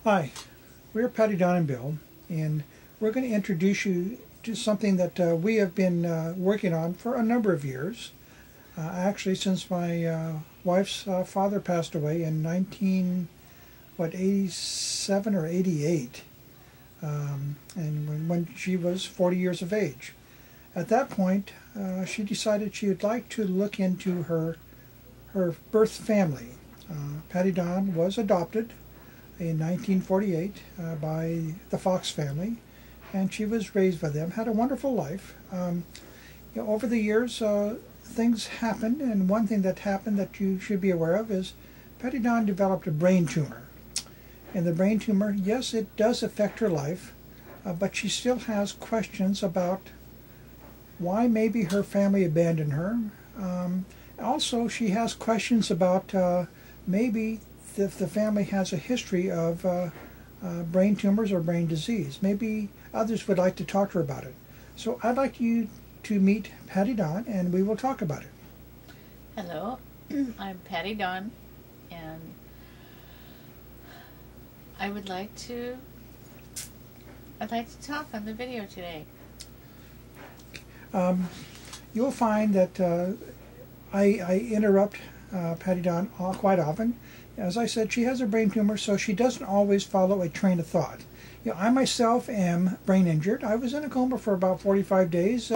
Hi, we're Patty, Don, and Bill, and we're going to introduce you to something that we have been working on for a number of years. Actually, since my wife's father passed away in 87 or 88, and when she was 40 years of age. At that point, she decided she would like to look into her birth family. Patty Don was adopted in 1948 by the Fox family, and she was raised by them, had a wonderful life. Over the years, things happened, and one thing that happened that you should be aware of is Patty Don developed a brain tumor. And the brain tumor, yes, it does affect her life, but she still has questions about why maybe her family abandoned her. Also, she has questions about maybe if the family has a history of brain tumors or brain disease. Maybe others would like to talk to her about it. So I'd like you to meet Patty Don, and we will talk about it. Hello, I'm Patty Don, and I'd like to talk on the video today. You'll find that I interrupt Patty Don quite often. As I said, she has a brain tumor, so she doesn't always follow a train of thought. I myself am brain injured. I was in a coma for about 45 days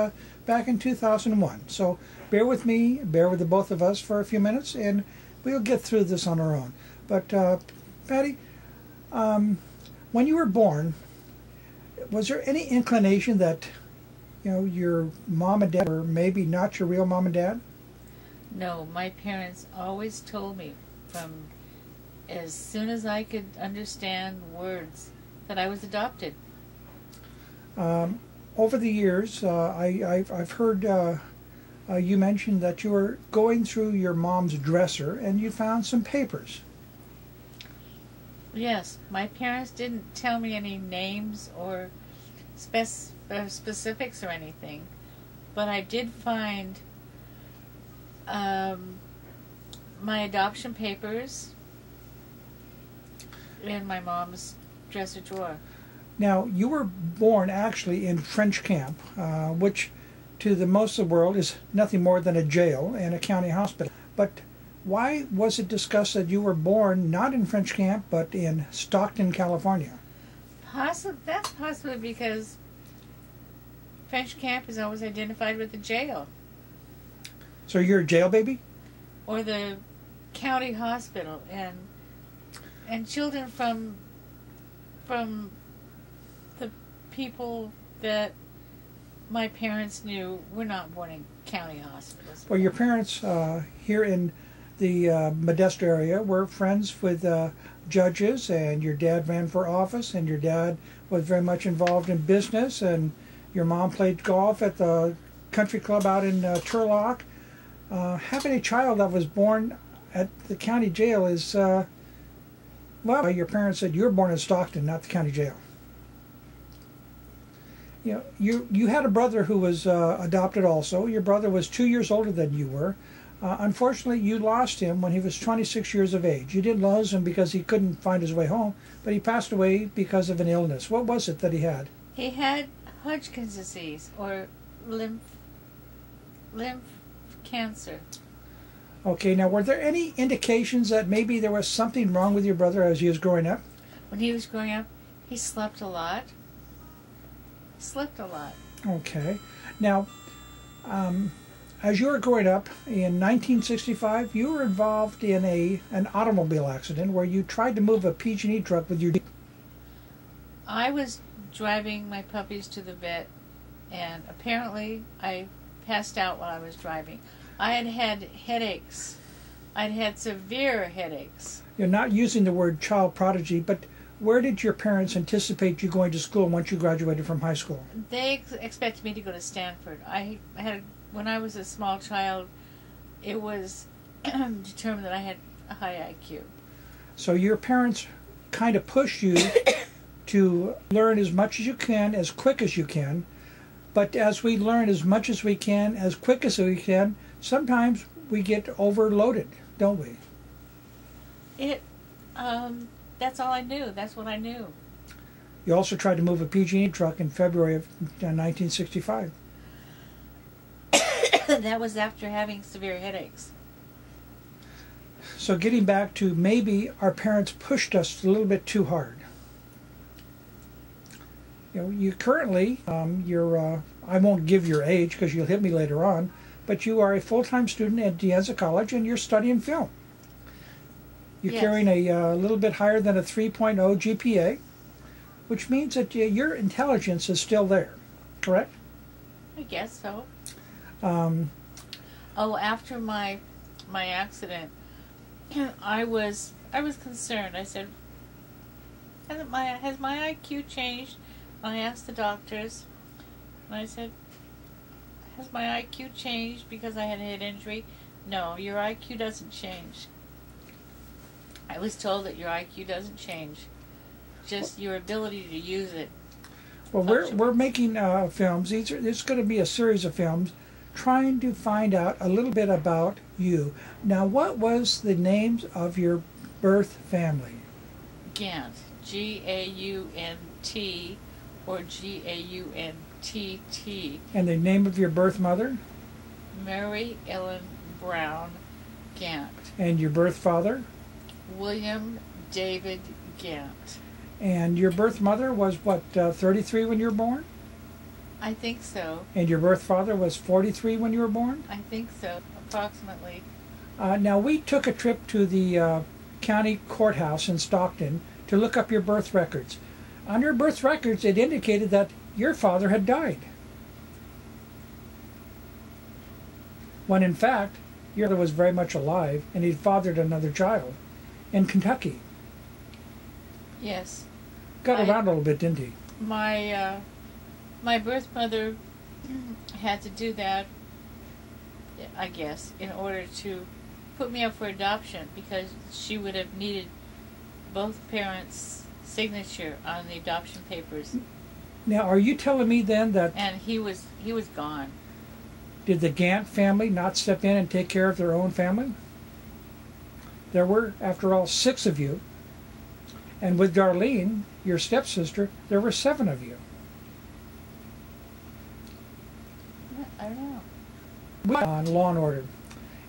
back in 2001. So bear with me, bear with the both of us for a few minutes, and we'll get through this on our own. But Patty, when you were born, was there any inclination that your mom and dad were maybe not your real mom and dad? No, my parents always told me from as soon as I could understand words that I was adopted. Over the years, I've heard you mention that you were going through your mom's dresser and you found some papers. Yes, my parents didn't tell me any names or specifics or anything, but I did find my adoption papers in my mom's dresser drawer. Now, you were born actually in French camp, which to the most of the world is nothing more than a jail and a county hospital. But why was it discussed that you were born not in French camp but in Stockton, California? That's possibly because French camp is always identified with the jail. So you're a jail baby? Or the county hospital, and children from the people that my parents knew were not born in county hospitals. Well, your parents here in the Modesto area were friends with judges, and your dad ran for office, and your dad was very much involved in business, and your mom played golf at the country club out in Turlock. Having a child that was born at the county jail is, well, your parents said you were born in Stockton, not the county jail. You had a brother who was adopted also. Your brother was 2 years older than you were. Unfortunately, you lost him when he was 26 years of age. You didn't lose him because he couldn't find his way home, but he passed away because of an illness. What was it that he had? He had Hodgkin's disease, or lymph cancer. Okay, now were there any indications that maybe there was something wrong with your brother as he was growing up? When he was growing up, he slept a lot. Okay. Now, as you were growing up in 1965, you were involved in an automobile accident where you tried to move a PG&E truck with your... I was driving my puppies to the vet, and apparently I passed out while I was driving. I had headaches. I'd had severe headaches. You're not using the word child prodigy, but where did your parents anticipate you going to school once you graduated from high school? They expected me to go to Stanford. When I was a small child, it was determined that I had a high IQ. So your parents kind of pushed you to learn as much as you can, as quick as you can. But as we learn as much as we can, as quick as we can, sometimes we get overloaded, don't we? That's all I knew. That's what I knew. You also tried to move a PG&E truck in February of 1965. That was after having severe headaches. So getting back to maybe our parents pushed us a little bit too hard. You know, you currently, I won't give your age because you'll hit me later on, but you are a full-time student at De Anza College and you're studying film. You're Yes. carrying a little bit higher than a 3.0 GPA, which means that your intelligence is still there, correct? I guess so. Um, Oh, after my accident, I was concerned. I said, has my IQ changed? I asked the doctors, and I said, has my IQ changed because I had a head injury? No, your IQ doesn't change. I was told that your IQ doesn't change, just your ability to use it. well, we're making films. There's going to be a series of films trying to find out a little bit about you. Now, what was the names of your birth family? Gaunt, G-A-U-N-T, or G-A-U-N-T-T. And the name of your birth mother? Mary Ellen Brown Gant. And your birth father? William David Gant. And your birth mother was what, 33 when you were born? I think so. And your birth father was 43 when you were born? I think so, approximately. Now, we took a trip to the county courthouse in Stockton to look up your birth records. On your birth records, it indicated that your father had died, when in fact, your father was very much alive and he'd fathered another child in Kentucky. Yes. Got around a little bit, didn't he? My birth mother had to do that, I guess, in order to put me up for adoption, because she would have needed both parents' signature on the adoption papers. Now, are you telling me then that And he was gone. did the Gant family not step in and take care of their own family? There were, after all, 6 of you. And with Darlene, your stepsister, there were 7 of you. I don't know. On Law and Order,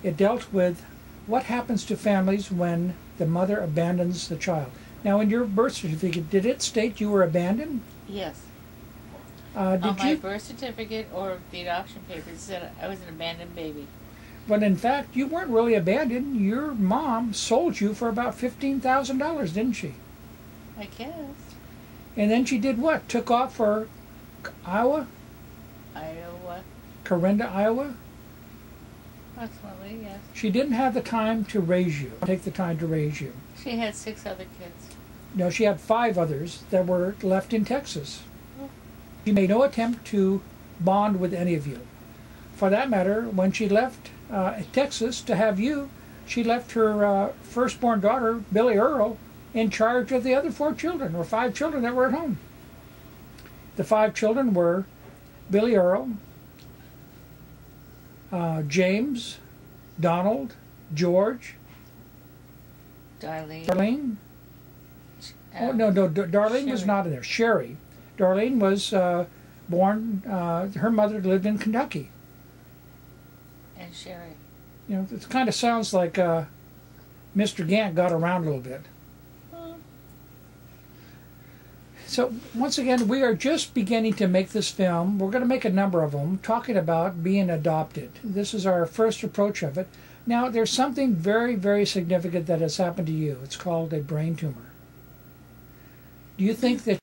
it dealt with what happens to families when the mother abandons the child. Now, in your birth certificate, did it state you were abandoned? Yes. Did On my you? birth certificate or the adoption papers, it said I was an abandoned baby. But in fact, you weren't really abandoned. Your mom sold you for about $15,000, didn't she? I guess. And then she did what? Took off for Iowa? Iowa. Corinda, Iowa? Approximately, yes. She didn't have the time to raise you, take the time to raise you. She had 6 other kids. No, she had 5 others that were left in Texas. She made no attempt to bond with any of you. For that matter, when she left Texas to have you, she left her firstborn daughter, Billy Earl, in charge of the other 4 children, or 5 children that were at home. The 5 children were Billy Earl, James, Donald, George, Darlene. Oh, no, Darlene was Sherry. not in there. Sherry. Darlene was born, her mother lived in Kentucky. And Sherry. You know, it kind of sounds like Mr. Gant got around a little bit. So, once again, we are just beginning to make this film. We're going to make a number of them, talking about being adopted. This is our first approach of it. Now, there's something very, very significant that has happened to you. It's called a brain tumor. Do you think that